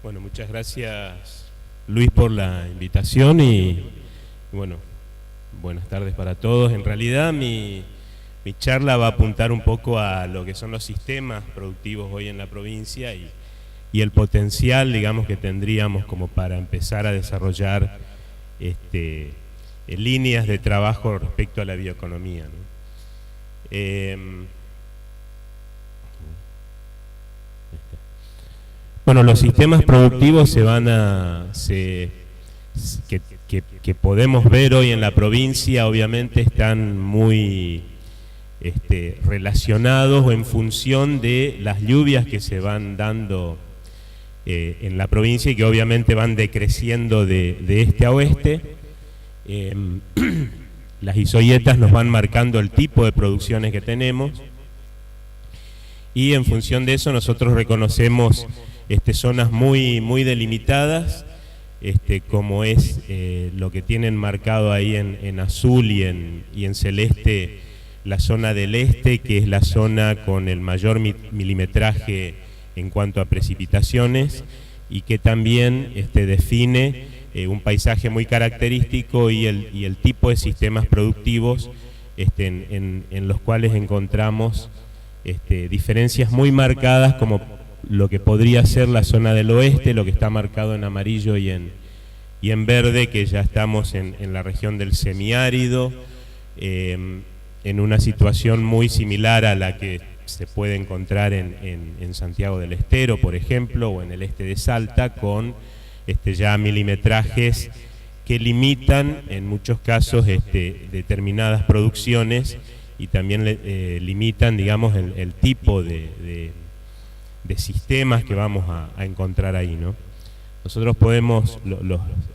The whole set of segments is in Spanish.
Bueno, muchas gracias Luis por la invitación y bueno, buenas tardes para todos. En realidad mi charla va a apuntar un poco a lo que son los sistemas productivos hoy en la provincia y el potencial, digamos, que tendríamos como para empezar a desarrollar líneas de trabajo respecto a la bioeconomía, ¿no? Bueno, los sistemas productivos que podemos ver hoy en la provincia obviamente están muy relacionados o en función de las lluvias que se van dando en la provincia y que obviamente van decreciendo de este a oeste. Las isoietas nos van marcando el tipo de producciones que tenemos y en función de eso nosotros reconocemos zonas muy delimitadas, como es lo que tienen marcado ahí en azul y en celeste la zona del este, que es la zona con el mayor milimetraje en cuanto a precipitaciones y que también define un paisaje muy característico y el tipo de sistemas productivos en los cuales encontramos diferencias muy marcadas, como lo que podría ser la zona del oeste, lo que está marcado en amarillo y en verde, que ya estamos en la región del semiárido, en una situación muy similar a la que se puede encontrar en Santiago del Estero, por ejemplo, o en el este de Salta, con ya milimetrajes que limitan en muchos casos determinadas producciones y también limitan, digamos, el tipo de sistemas que vamos a encontrar ahí, ¿no? Nosotros podemos,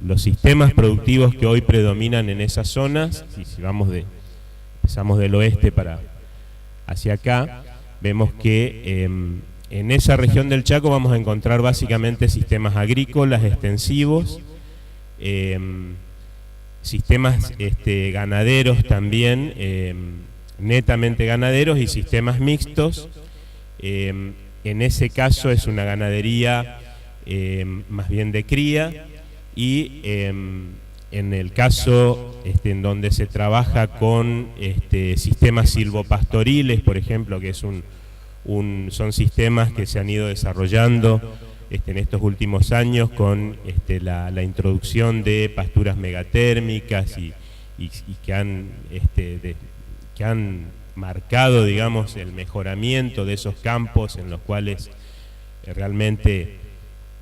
los sistemas productivos que hoy predominan en esas zonas, si empezamos del oeste hacia acá, vemos que en esa región del Chaco vamos a encontrar básicamente sistemas agrícolas extensivos, sistemas ganaderos también, netamente ganaderos, y sistemas mixtos. En ese caso es una ganadería más bien de cría, y en el caso en donde se trabaja con sistemas silvopastoriles, por ejemplo, que son sistemas que se han ido desarrollando en estos últimos años con la introducción de pasturas megatérmicas y que han marcado, digamos, el mejoramiento de esos campos en los cuales realmente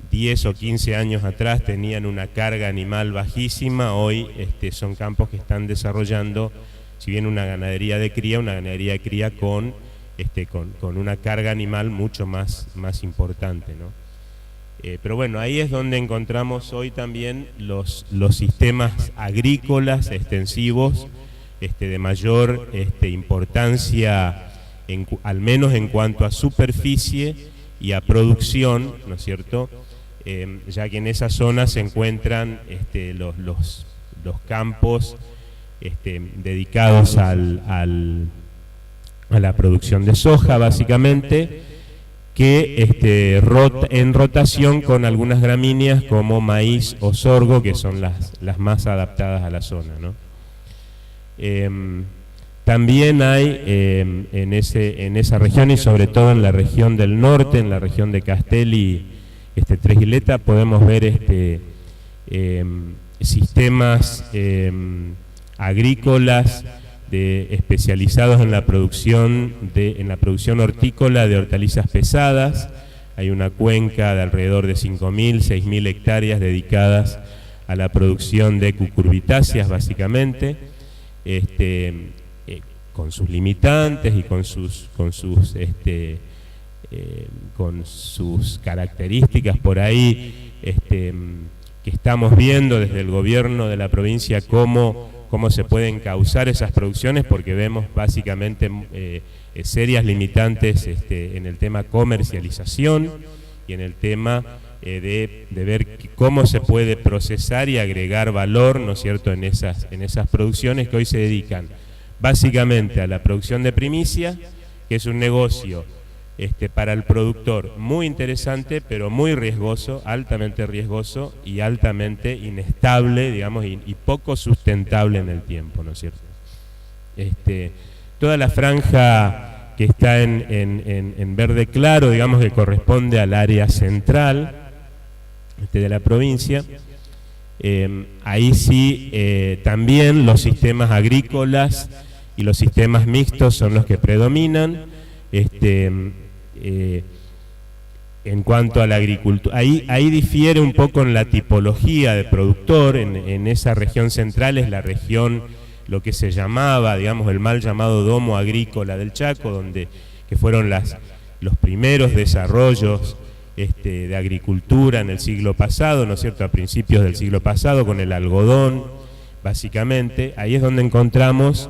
10 o 15 años atrás tenían una carga animal bajísima. Hoy son campos que están desarrollando, si bien una ganadería de cría con una carga animal mucho más importante, ¿no? Pero bueno, ahí es donde encontramos hoy también los sistemas agrícolas extensivos de mayor importancia, al menos en cuanto a superficie y a producción, ¿no es cierto? Ya que en esa zona se encuentran los campos dedicados a la producción de soja, básicamente, que en rotación con algunas gramíneas como maíz o sorgo, que son las más adaptadas a la zona, ¿no? También hay en esa región, y sobre todo en la región del norte, en la región de Castel y Tres Iletas, podemos ver sistemas agrícolas especializados en la producción hortícola de hortalizas pesadas. Hay una cuenca de alrededor de 5.000, 6.000 hectáreas dedicadas a la producción de cucurbitáceas, básicamente, con sus limitantes y con sus características por ahí, que estamos viendo desde el gobierno de la provincia cómo se pueden causar esas producciones, porque vemos básicamente serias limitantes en el tema comercialización y en el tema de ver cómo se puede procesar y agregar valor, ¿no es cierto?, en esas producciones que hoy se dedican básicamente a la producción de primicia, que es un negocio para el productor muy interesante, pero muy riesgoso, altamente riesgoso y altamente inestable, digamos, y poco sustentable en el tiempo, ¿no es cierto? Toda la franja que está en verde claro, digamos, que corresponde al área central de la provincia. Ahí sí también los sistemas agrícolas y los sistemas mixtos son los que predominan. En cuanto a la agricultura, ahí difiere un poco en la tipología de productor. En esa región central es la región, lo que se llamaba, digamos, el mal llamado domo agrícola del Chaco, que fueron los primeros desarrollos de agricultura en el siglo pasado, ¿no es cierto?, a principios del siglo pasado, con el algodón, básicamente. Ahí es donde encontramos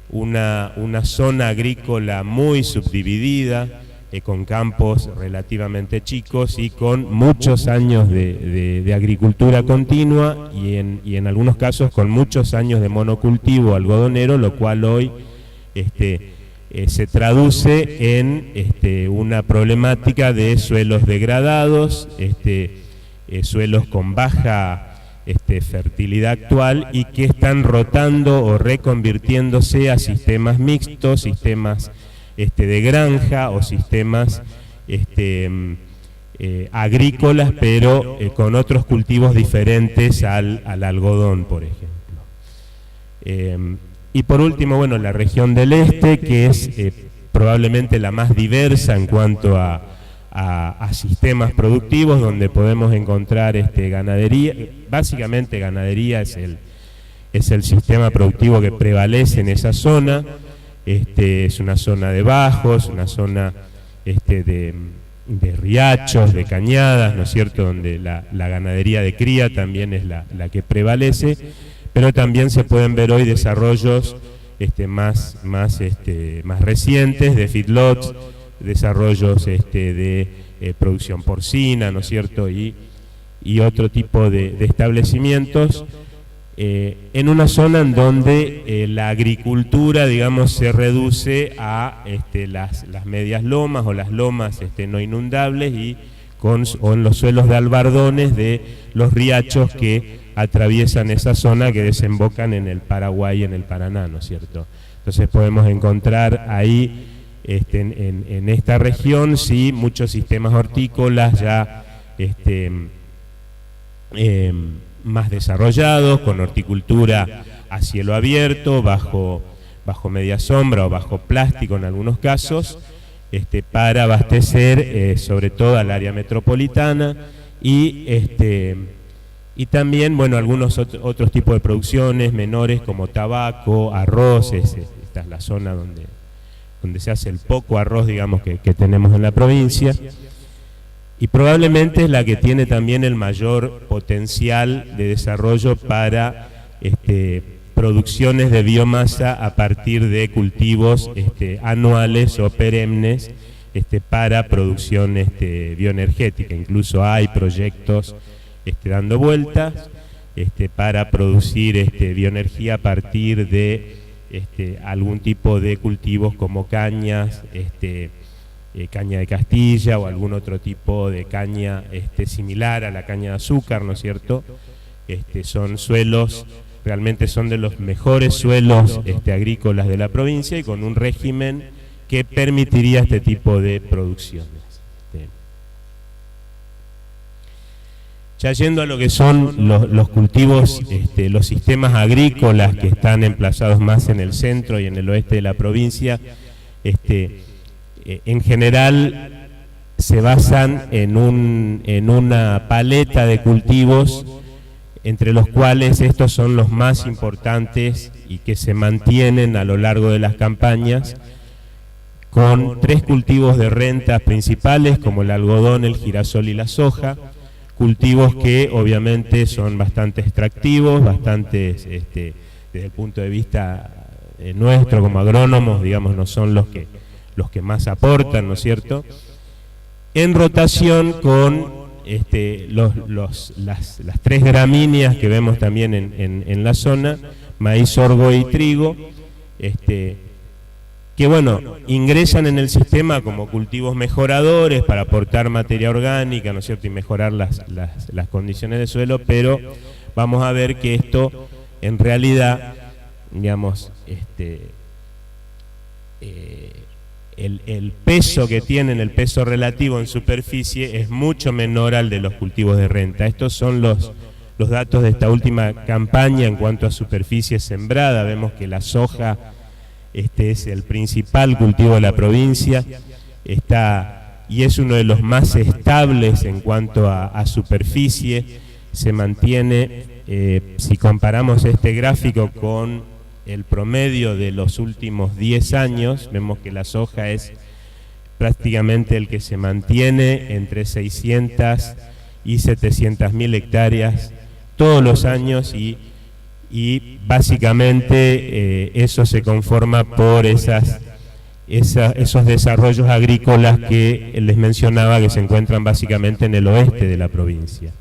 una zona agrícola muy subdividida, con campos relativamente chicos y con muchos años de agricultura continua y en algunos casos con muchos años de monocultivo algodonero, lo cual hoy se traduce en una problemática de suelos degradados, suelos con baja fertilidad actual y que están rotando o reconvirtiéndose a sistemas mixtos, sistemas de granja o sistemas agrícolas, pero con otros cultivos diferentes al algodón, por ejemplo. Y por último, bueno, la región del este, que es probablemente la más diversa en cuanto a sistemas productivos, donde podemos encontrar ganadería. Básicamente ganadería es el sistema productivo que prevalece en esa zona. Es una zona de bajos, una zona de riachos, de cañadas, ¿no es cierto?, donde la ganadería de cría también es la que prevalece, pero también se pueden ver hoy desarrollos más recientes de feedlots, desarrollos de producción porcina, ¿no es cierto?, y otro tipo de establecimientos en una zona en donde la agricultura, digamos, se reduce a las medias lomas o las lomas no inundables y o en los suelos de albardones de los riachos que atraviesan esa zona, que desembocan en el Paraguay y en el Paraná, ¿no es cierto? Entonces podemos encontrar ahí en esta región sí muchos sistemas hortícolas ya más desarrollados, con horticultura a cielo abierto, bajo media sombra o bajo plástico en algunos casos, para abastecer sobre todo al área metropolitana y también, bueno, algunos otros tipos de producciones menores como tabaco, arroz. Esta es la zona donde se hace el poco arroz, digamos, que tenemos en la provincia. Y probablemente es la que tiene también el mayor potencial de desarrollo para producciones de biomasa a partir de cultivos anuales o perennes para producción bioenergética. Incluso hay proyectos dando vueltas para producir bioenergía a partir de algún tipo de cultivos como cañas, caña de Castilla o algún otro tipo de caña similar a la caña de azúcar, ¿no es cierto? Son suelos, realmente son de los mejores suelos agrícolas de la provincia y con un régimen que permitiría este tipo de producciones. Ya yendo a lo que son los cultivos, los sistemas agrícolas que están emplazados más en el centro y en el oeste de la provincia, en general se basan en una paleta de cultivos, entre los cuales estos son los más importantes y que se mantienen a lo largo de las campañas, con 3 cultivos de rentas principales como el algodón, el girasol y la soja, cultivos que obviamente son bastante extractivos, bastante, desde el punto de vista nuestro como agrónomos, digamos, no son los que más aportan, ¿no es cierto? En rotación con las 3 gramíneas que vemos también en la zona, maíz, sorgo y trigo, que que bueno, ingresan en el sistema como cultivos mejoradores para aportar materia orgánica, ¿no es cierto?, y mejorar las condiciones del suelo, pero vamos a ver que esto en realidad, digamos, el peso que tienen, el peso relativo en superficie es mucho menor al de los cultivos de renta. Estos son los datos de esta última campaña en cuanto a superficie sembrada. Vemos que la soja es el principal cultivo de la provincia, y es uno de los más estables en cuanto a superficie. Se mantiene, si comparamos este gráfico con el promedio de los últimos 10 años, vemos que la soja es prácticamente el que se mantiene entre 600 y 700.000 hectáreas todos los años, y básicamente eso se conforma por esos desarrollos agrícolas que les mencionaba, que se encuentran básicamente en el oeste de la provincia.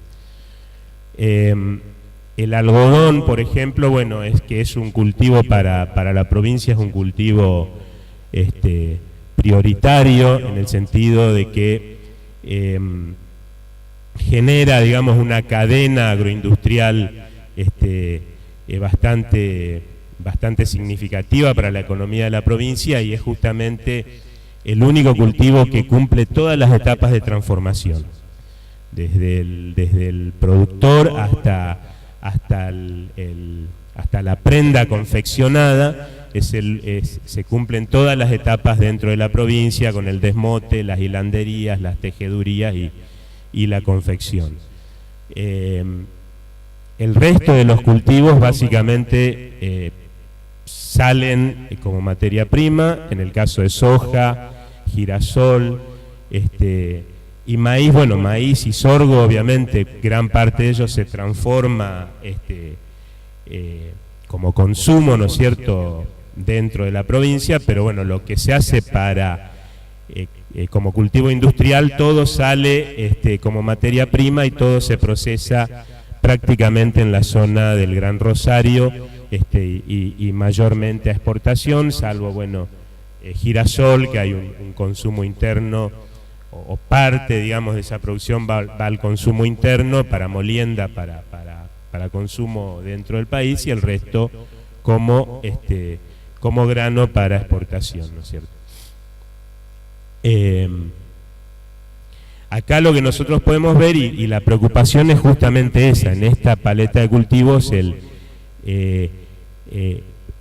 El algodón, por ejemplo, bueno, es un cultivo para la provincia, es un cultivo prioritario, en el sentido de que genera, digamos, una cadena agroindustrial bastante significativa para la economía de la provincia, y es justamente el único cultivo que cumple todas las etapas de transformación, desde el productor hasta la prenda confeccionada. Se cumplen todas las etapas dentro de la provincia, con el desmote, las hilanderías, las tejedurías y la confección. El resto de los cultivos básicamente salen como materia prima, en el caso de soja, girasol, y maíz. Bueno, maíz y sorgo, obviamente, gran parte de ellos se transforma como consumo, ¿no es cierto?, dentro de la provincia, pero bueno, lo que se hace como cultivo industrial, todo sale como materia prima, y todo se procesa prácticamente en la zona del Gran Rosario, y mayormente a exportación, salvo, bueno, girasol, que hay un consumo interno, o parte, digamos, de esa producción va al consumo interno, para molienda, para consumo dentro del país, y el resto como grano para exportación, ¿no es cierto? Acá lo que nosotros podemos ver, y la preocupación es justamente esa, en esta paleta de cultivos,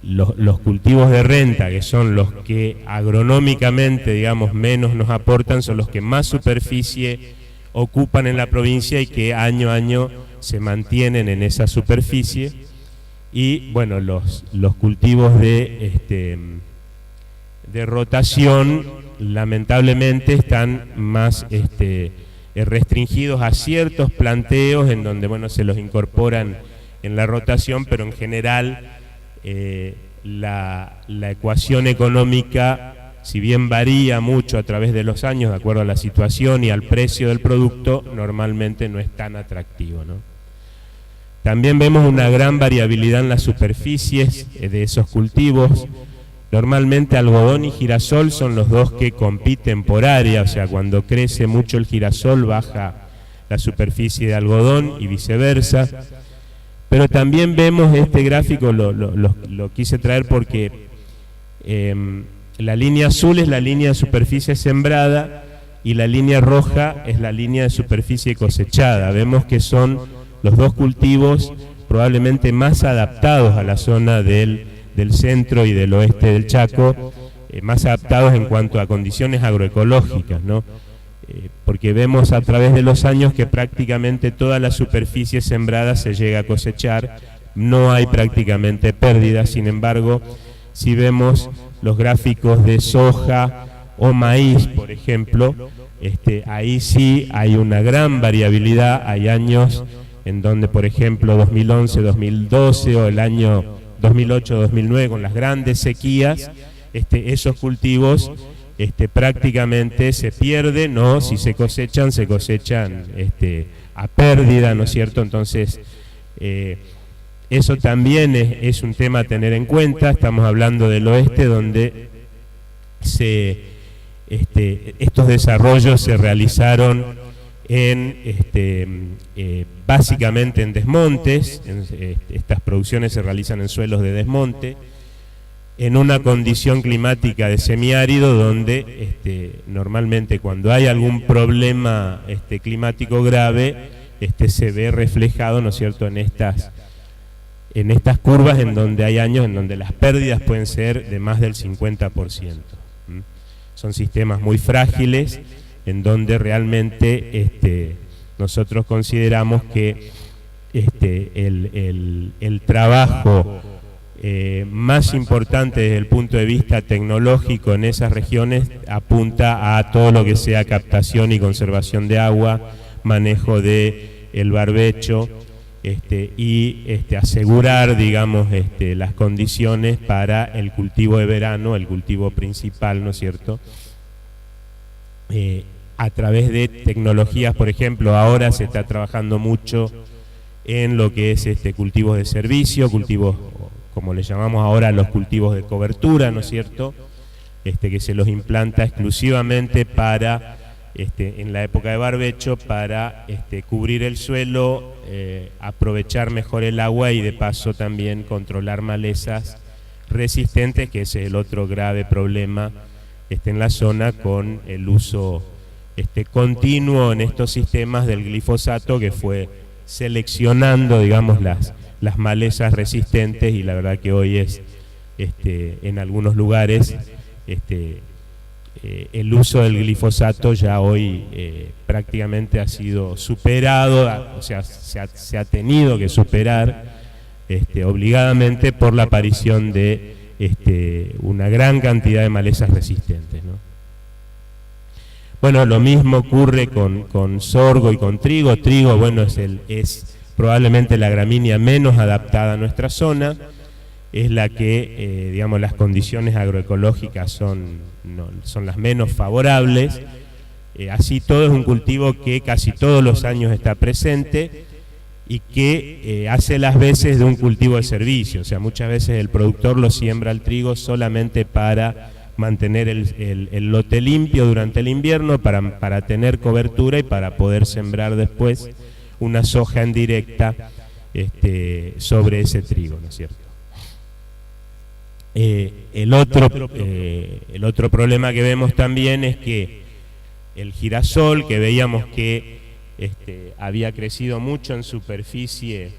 los cultivos de renta, que son los que agronómicamente, digamos, menos nos aportan, son los que más superficie ocupan en la provincia y que año a año se mantienen en esa superficie. Y bueno, los cultivos de rotación lamentablemente están más restringidos a ciertos planteos, en donde, bueno, se los incorporan en la rotación, pero en general la ecuación económica, si bien varía mucho a través de los años de acuerdo a la situación y al precio del producto, normalmente no es tan atractivo, ¿no? También vemos una gran variabilidad en las superficies de esos cultivos. Normalmente algodón y girasol son los dos que compiten por área, o sea, cuando crece mucho el girasol baja la superficie de algodón y viceversa. Pero también vemos este gráfico, lo quise traer porque la línea azul es la línea de superficie sembrada y la línea roja es la línea de superficie cosechada. Vemos que son los dos cultivos probablemente más adaptados a la zona del centro y del oeste del Chaco, más adaptados en cuanto a condiciones agroecológicas, ¿no? Porque vemos a través de los años que prácticamente toda la superficie sembrada se llega a cosechar, no hay prácticamente pérdidas. Sin embargo, si vemos los gráficos de soja o maíz, por ejemplo, ahí sí hay una gran variabilidad. Hay años en donde, por ejemplo, 2011, 2012 o el año 2008, 2009, con las grandes sequías, esos cultivos prácticamente se pierden, ¿no? Si se cosechan a pérdida, ¿no es cierto? Entonces, eso también es un tema a tener en cuenta. Estamos hablando del oeste, donde estos desarrollos se realizaron básicamente en desmontes. Estas producciones se realizan en suelos de desmonte, en una condición climática de semiárido, donde normalmente cuando hay algún problema climático grave, se ve reflejado, ¿no es cierto?, en estas curvas, en donde hay años en donde las pérdidas pueden ser de más del 50%. Son sistemas muy frágiles, en donde realmente nosotros consideramos que el trabajo más importante desde el punto de vista tecnológico en esas regiones apunta a todo lo que sea captación y conservación de agua, manejo del barbecho, y asegurar, digamos, las condiciones para el cultivo de verano, el cultivo principal, ¿no es cierto?, a través de tecnologías. Por ejemplo, ahora se está trabajando mucho en lo que es cultivos de servicio, cultivos, como le llamamos ahora, los cultivos de cobertura, ¿no es cierto?, que se los implanta exclusivamente para, en la época de barbecho, para cubrir el suelo, aprovechar mejor el agua y de paso también controlar malezas resistentes, que ese es el otro grave problema en la zona, con el uso continuo en estos sistemas del glifosato, que fue seleccionando, digamos, las malezas resistentes, y la verdad que hoy es, en algunos lugares, el uso del glifosato ya hoy prácticamente ha sido superado, o sea, se ha tenido que superar obligadamente por la aparición de una gran cantidad de malezas resistentes, ¿no? Bueno, lo mismo ocurre con sorgo y con trigo. Trigo, bueno, es probablemente la gramínea menos adaptada a nuestra zona, es la que, digamos, las condiciones agroecológicas son las menos favorables. Así todo es un cultivo que casi todos los años está presente y que hace las veces de un cultivo de servicio. O sea, muchas veces el productor lo siembra el trigo solamente para mantener el lote limpio durante el invierno, para tener cobertura y para poder sembrar después una soja en directa sobre ese trigo, ¿no es cierto? El otro problema que vemos también es que el girasol, que veíamos que había crecido mucho en superficie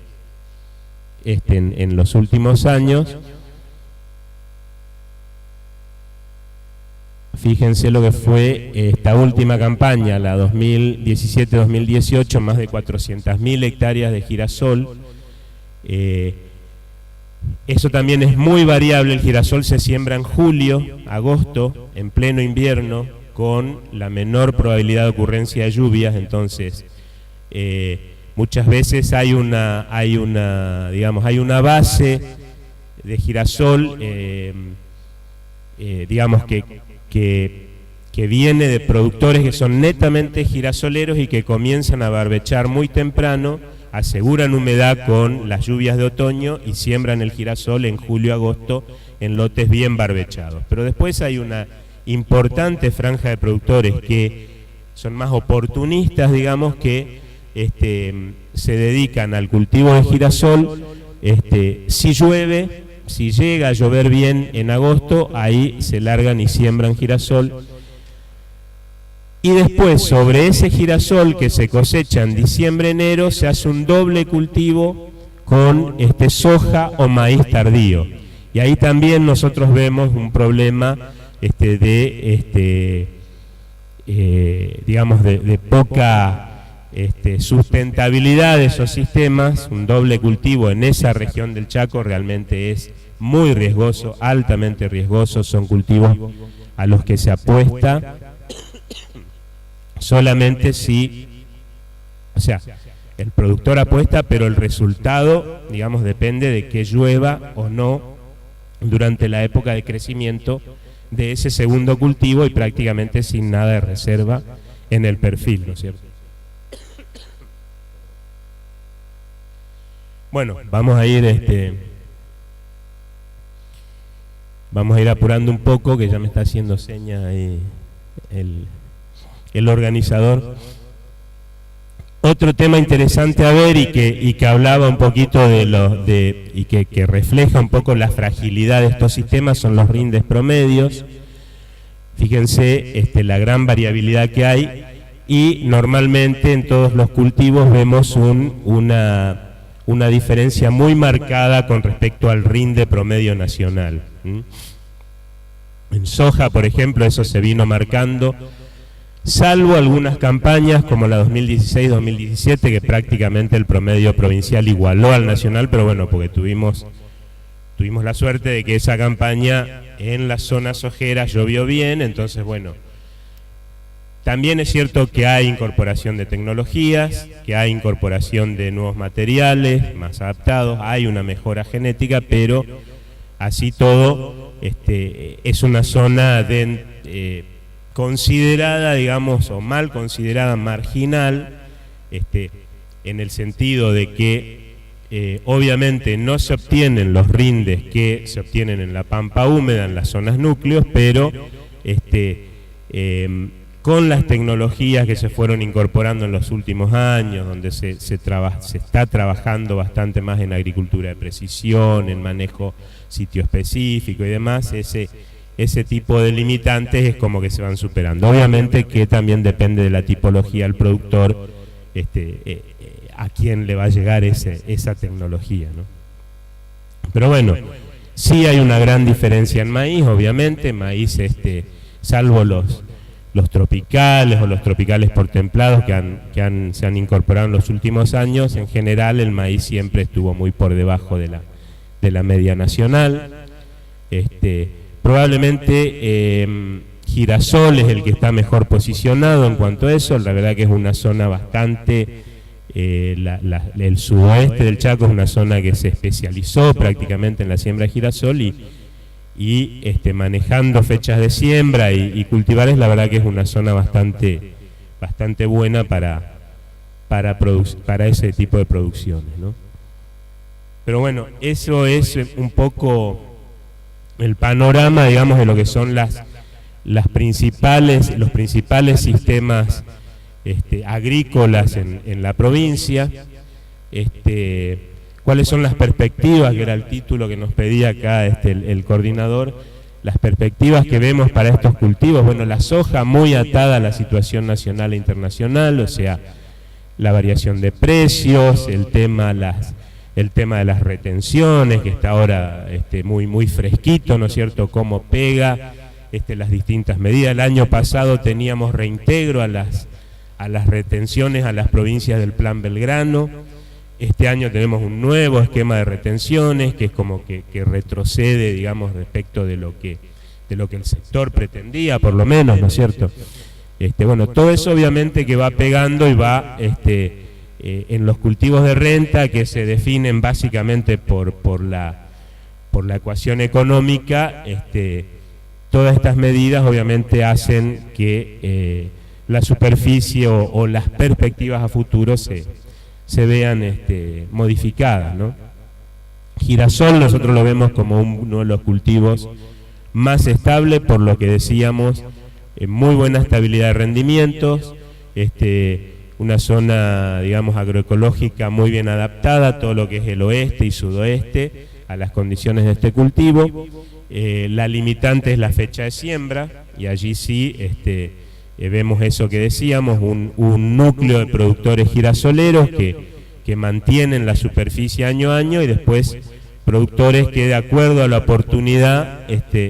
en los últimos años, fíjense lo que fue esta última campaña, la 2017-2018, más de 400.000 hectáreas de girasol. Eso también es muy variable. El girasol se siembra en julio, agosto, en pleno invierno, con la menor probabilidad de ocurrencia de lluvias. Entonces, muchas veces hay una base de girasol, digamos, que viene de productores que son netamente girasoleros y que comienzan a barbechar muy temprano, aseguran humedad con las lluvias de otoño y siembran el girasol en julio-agosto en lotes bien barbechados. Pero después hay una importante franja de productores que son más oportunistas, digamos, que se dedican al cultivo de girasol. Si llueve, si llega a llover bien en agosto, ahí se largan y siembran girasol. Y después, sobre ese girasol que se cosecha en diciembre-enero, se hace un doble cultivo con soja o maíz tardío. Y ahí también nosotros vemos un problema digamos, de poca sustentabilidad de esos sistemas. Un doble cultivo en esa región del Chaco realmente es muy riesgoso, altamente riesgoso. Son cultivos a los que se apuesta solamente si, o sea, el productor apuesta, pero el resultado, digamos, depende de que llueva o no durante la época de crecimiento de ese segundo cultivo, y prácticamente sin nada de reserva en el perfil, ¿no es cierto? Bueno, vamos a ir Vamos a ir apurando un poco, que ya me está haciendo seña ahí el organizador. Otro tema interesante a ver y que hablaba un poquito y que refleja un poco la fragilidad de estos sistemas son los rindes promedios. Fíjense la gran variabilidad que hay, y normalmente en todos los cultivos vemos una diferencia muy marcada con respecto al rinde promedio nacional. En soja, por ejemplo, eso se vino marcando, salvo algunas campañas como la 2016-2017, que prácticamente el promedio provincial igualó al nacional, pero bueno, porque tuvimos la suerte de que esa campaña en las zonas sojeras llovió bien. Entonces bueno, también es cierto que hay incorporación de tecnologías, que hay incorporación de nuevos materiales más adaptados, hay una mejora genética, pero así todo es una zona considerada, digamos, o mal considerada marginal, en el sentido de que obviamente no se obtienen los rindes que se obtienen en la pampa húmeda, en las zonas núcleos, pero con las tecnologías que se fueron incorporando en los últimos años, donde se está trabajando bastante más en agricultura de precisión, en manejo sitio específico y demás, ese tipo de limitantes es como que se van superando. Obviamente que también depende de la tipología del productor, a quién le va a llegar esa tecnología, ¿no? Pero bueno, sí hay una gran diferencia en maíz, obviamente. Maíz, salvo los tropicales o los tropicales por templados que se han incorporado en los últimos años, en general el maíz siempre estuvo muy por debajo de la media nacional. Probablemente Girasol es el que está mejor posicionado en cuanto a eso. La verdad que es una zona bastante, el sudoeste del Chaco es una zona que se especializó prácticamente en la siembra de girasol y manejando fechas de siembra y cultivares. La verdad que es una zona bastante buena para ese tipo de producciones, ¿no? Pero bueno, eso es un poco el panorama, digamos, de lo que son los principales sistemas agrícolas en la provincia. ¿Cuáles son las perspectivas? Que era el título que nos pedía acá el coordinador. Las perspectivas que vemos para estos cultivos. Bueno, la soja muy atada a la situación nacional e internacional, o sea, la variación de precios, el tema de las retenciones, que está ahora muy fresquito, ¿no es cierto?, cómo pega las distintas medidas. El año pasado teníamos reintegro a las retenciones a las provincias del Plan Belgrano. Este año tenemos un nuevo esquema de retenciones que es como que retrocede, digamos, respecto de lo que el sector pretendía, por lo menos, ¿no es cierto? Bueno, todo eso obviamente que va pegando y va en los cultivos de renta, que se definen básicamente por la ecuación económica. Todas estas medidas obviamente hacen que la superficie o las perspectivas a futuro se vean modificadas, ¿no? Girasol nosotros lo vemos como uno de los cultivos más estable, por lo que decíamos, muy buena estabilidad de rendimientos, una zona, digamos, agroecológica muy bien adaptada a todo lo que es el oeste y sudoeste, a las condiciones de este cultivo. La limitante es la fecha de siembra, y allí sí vemos eso que decíamos, un núcleo de productores girasoleros que mantienen la superficie año a año, y después productores que de acuerdo a la oportunidad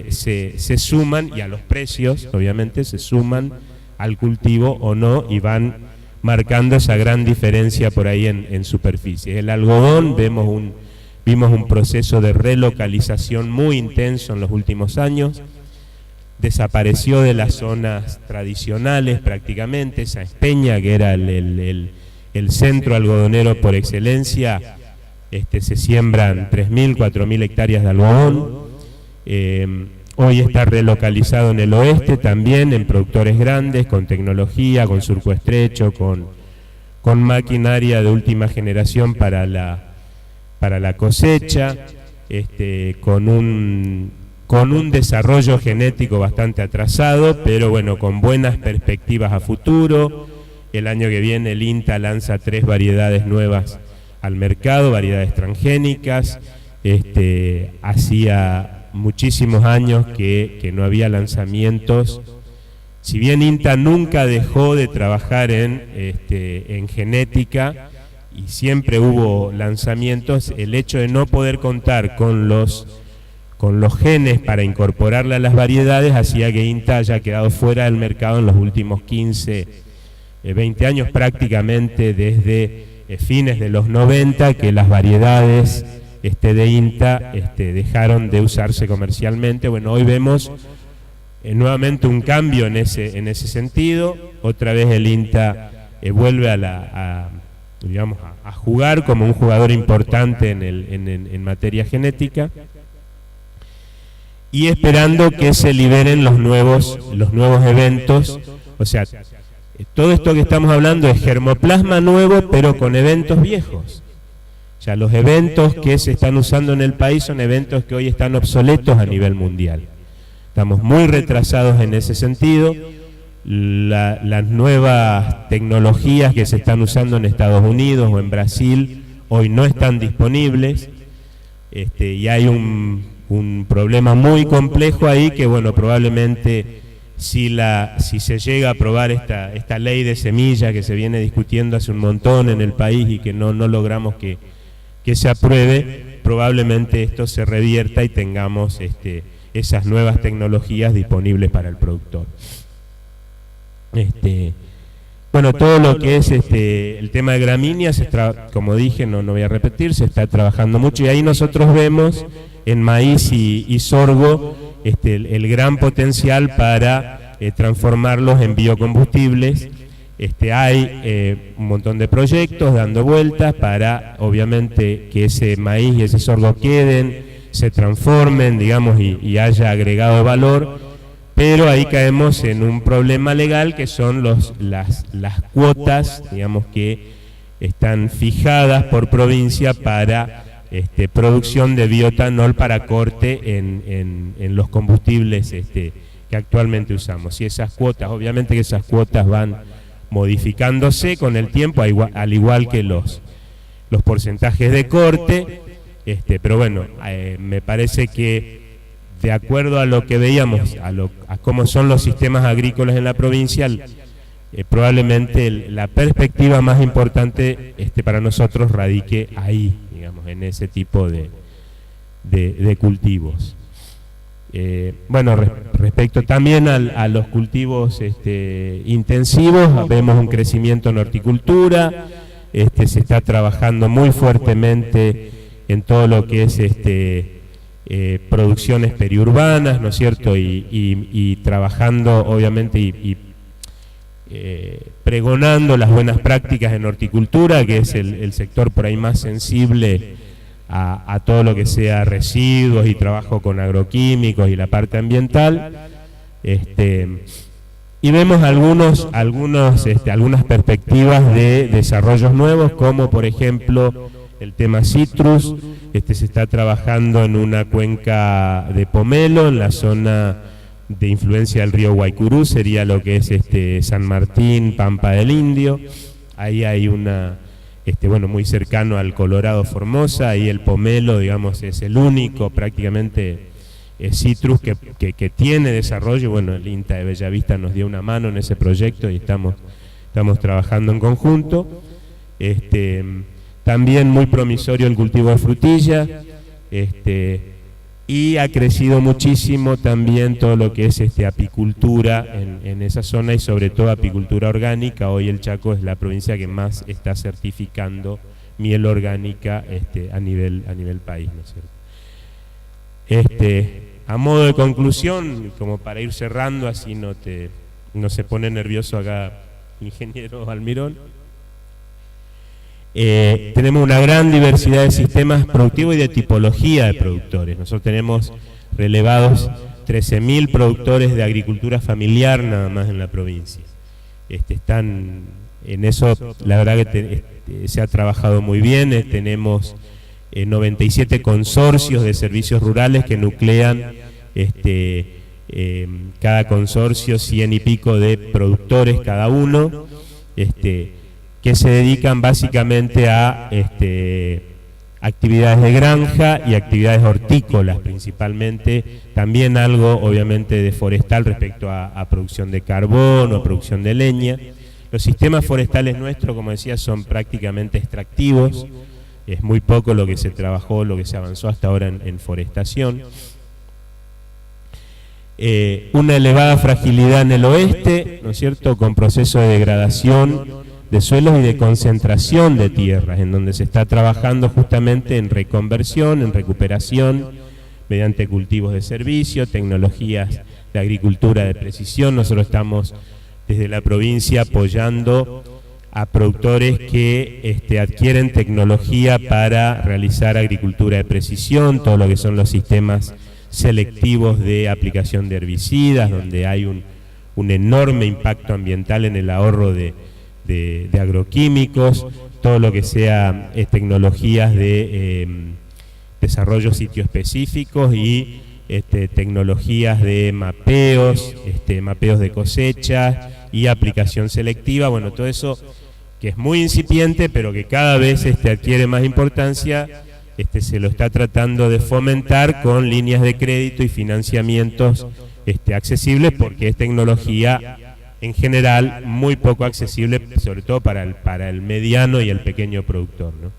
se suman, y a los precios obviamente se suman al cultivo o no, y van marcando esa gran diferencia por ahí en superficie. El algodón, vimos un proceso de relocalización muy intenso en los últimos años. Desapareció de las zonas tradicionales prácticamente. Esa Peña, que era el centro algodonero por excelencia, se siembran 3.000, 4.000 hectáreas de algodón. Hoy está relocalizado en el oeste también, en productores grandes, con tecnología, con surco estrecho, con maquinaria de última generación para la cosecha, con con un desarrollo genético bastante atrasado, pero bueno, con buenas perspectivas a futuro. El año que viene el INTA lanza 3 variedades nuevas al mercado, variedades transgénicas. Hacía muchísimos años que no había lanzamientos. Si bien INTA nunca dejó de trabajar en genética y siempre hubo lanzamientos, el hecho de no poder contar con los genes para incorporarle a las variedades hacía que INTA haya quedado fuera del mercado en los últimos 15, 20 años, prácticamente desde fines de los 90, que las variedades de INTA dejaron de usarse comercialmente. Bueno, hoy vemos nuevamente un cambio en ese sentido. Otra vez el INTA vuelve a jugar como un jugador importante en materia genética, y esperando que se liberen los nuevos eventos. O sea, todo esto que estamos hablando es germoplasma nuevo, pero con eventos viejos. O sea, los eventos que se están usando en el país son eventos que hoy están obsoletos a nivel mundial. Estamos muy retrasados en ese sentido. Las nuevas tecnologías que se están usando en Estados Unidos o en Brasil hoy no están disponibles, y hay un problema muy complejo ahí que, bueno, probablemente si se llega a aprobar esta ley de semilla que se viene discutiendo hace un montón en el país y que no logramos que se apruebe, probablemente esto se revierta y tengamos esas nuevas tecnologías disponibles para el productor. Bueno, todo lo que es el tema de gramíneas, como dije, no voy a repetir, se está trabajando mucho, y ahí nosotros vemos en maíz y sorgo el gran potencial para transformarlos en biocombustibles. Hay un montón de proyectos dando vueltas para, obviamente, que ese maíz y ese sorgo queden, se transformen, digamos, y haya agregado valor, pero ahí caemos en un problema legal que son las cuotas, digamos, que están fijadas por provincia para producción de bioetanol para corte en los combustibles que actualmente usamos. Y esas cuotas, obviamente que esas cuotas van modificándose con el tiempo, al igual que los porcentajes de corte, pero bueno, me parece que de acuerdo a lo que veíamos, a cómo son los sistemas agrícolas en la provincia, probablemente la perspectiva más importante para nosotros radique ahí, digamos, en ese tipo de cultivos. Bueno, respecto también a los cultivos intensivos, vemos un crecimiento en horticultura, se está trabajando muy fuertemente en todo lo que es producciones periurbanas, ¿no es cierto? Y trabajando, obviamente, y pregonando las buenas prácticas en horticultura, que es el sector por ahí más sensible a todo lo que sea residuos y trabajo con agroquímicos y la parte ambiental. Y vemos algunas perspectivas de desarrollos nuevos, como por ejemplo el tema citrus. Se está trabajando en una cuenca de pomelo, en la zona de influencia del río Guaycurú, sería lo que es San Martín, Pampa del Indio. Ahí hay bueno, muy cercano al Colorado Formosa, ahí el pomelo, digamos, es el único prácticamente citrus que tiene desarrollo. Bueno, el INTA de Bellavista nos dio una mano en ese proyecto y estamos trabajando en conjunto. También muy promisorio el cultivo de frutilla, y ha crecido muchísimo también todo lo que es apicultura en esa zona, y sobre todo apicultura orgánica. Hoy el Chaco es la provincia que más está certificando miel orgánica a nivel país, ¿no es cierto? A modo de conclusión, como para ir cerrando, así no se pone nervioso acá ingeniero Almirón. Tenemos una gran diversidad de sistemas productivos y de tipología de productores. Nosotros tenemos relevados 13.000 productores de agricultura familiar nada más en la provincia. Están en eso, la verdad que se ha trabajado muy bien. Tenemos 97 consorcios de servicios rurales que nuclean cada consorcio 100 y pico de productores cada uno, que se dedican básicamente a actividades de granja y actividades hortícolas principalmente, también algo obviamente de forestal respecto a producción de carbón o producción de leña. Los sistemas forestales nuestros, como decía, son prácticamente extractivos, es muy poco lo que se trabajó, lo que se avanzó hasta ahora en forestación. Una elevada fragilidad en el oeste, ¿no es cierto?, con proceso de degradación de suelos y de concentración de tierras, en donde se está trabajando justamente en reconversión, en recuperación, mediante cultivos de servicio, tecnologías de agricultura de precisión. Nosotros estamos desde la provincia apoyando a productores que adquieren tecnología para realizar agricultura de precisión, todo lo que son los sistemas selectivos de aplicación de herbicidas, donde hay un enorme impacto ambiental en el ahorro de agroquímicos, todo lo que sea tecnologías de desarrollo sitio-específicos y tecnologías de mapeos, mapeos de cosecha y aplicación selectiva. Bueno, todo eso que es muy incipiente, pero que cada vez adquiere más importancia, se lo está tratando de fomentar con líneas de crédito y financiamientos accesibles, porque es tecnología en general muy poco accesible, sobre todo para el mediano y el pequeño productor, ¿no?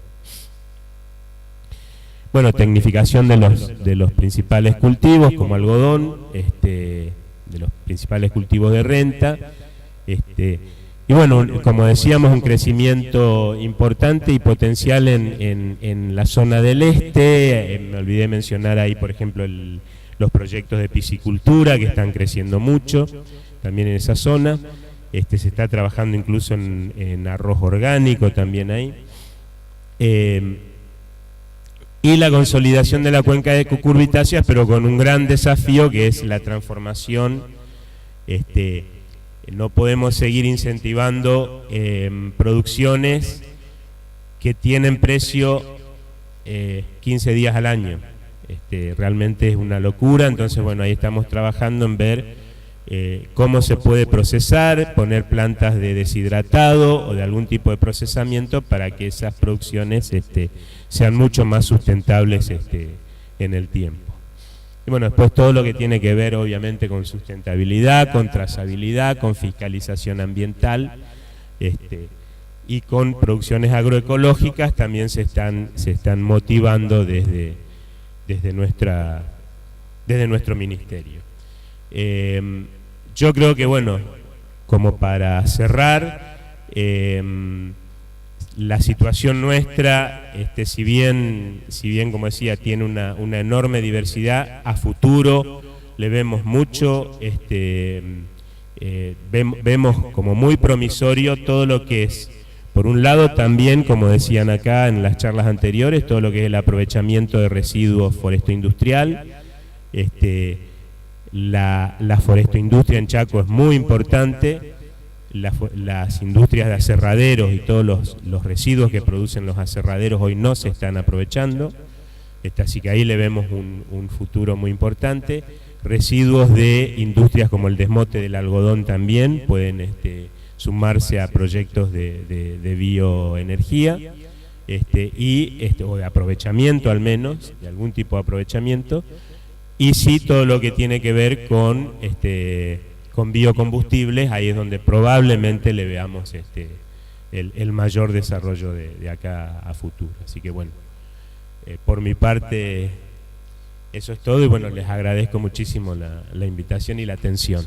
Bueno, tecnificación de los principales cultivos como algodón, de los principales cultivos de renta, y bueno, como decíamos, un crecimiento importante y potencial en la zona del este. Me olvidé mencionar ahí, por ejemplo, los proyectos de piscicultura que están creciendo mucho también en esa zona. Se está trabajando incluso en arroz orgánico también ahí. Y la consolidación de la cuenca de cucurbitáceas, pero con un gran desafío que es la transformación. No podemos seguir incentivando producciones que tienen precio 15 días al año. Realmente es una locura. Entonces, bueno, ahí estamos trabajando en ver cómo se puede procesar, poner plantas de deshidratado o de algún tipo de procesamiento para que esas producciones sean mucho más sustentables en el tiempo. Y bueno, después todo lo que tiene que ver obviamente con sustentabilidad, con trazabilidad, con fiscalización ambiental, y con producciones agroecológicas también se están motivando desde nuestro ministerio. Yo creo que, bueno, como para cerrar, la situación nuestra, si bien, como decía, tiene una enorme diversidad, a futuro le vemos mucho, vemos como muy promisorio todo lo que es, por un lado también, como decían acá en las charlas anteriores, todo lo que es el aprovechamiento de residuos foresto-industrial. La forestoindustria en Chaco es muy importante. Las industrias de aserraderos y todos los residuos que producen los aserraderos hoy no se están aprovechando, así que ahí le vemos un futuro muy importante. Residuos de industrias como el desmote del algodón también pueden sumarse a proyectos de bioenergía, o de aprovechamiento al menos, de algún tipo de aprovechamiento, y sí todo lo que tiene que ver con biocombustibles. Ahí es donde probablemente le veamos el mayor desarrollo de acá a futuro. Así que bueno, por mi parte eso es todo, y bueno, les agradezco muchísimo la invitación y la atención.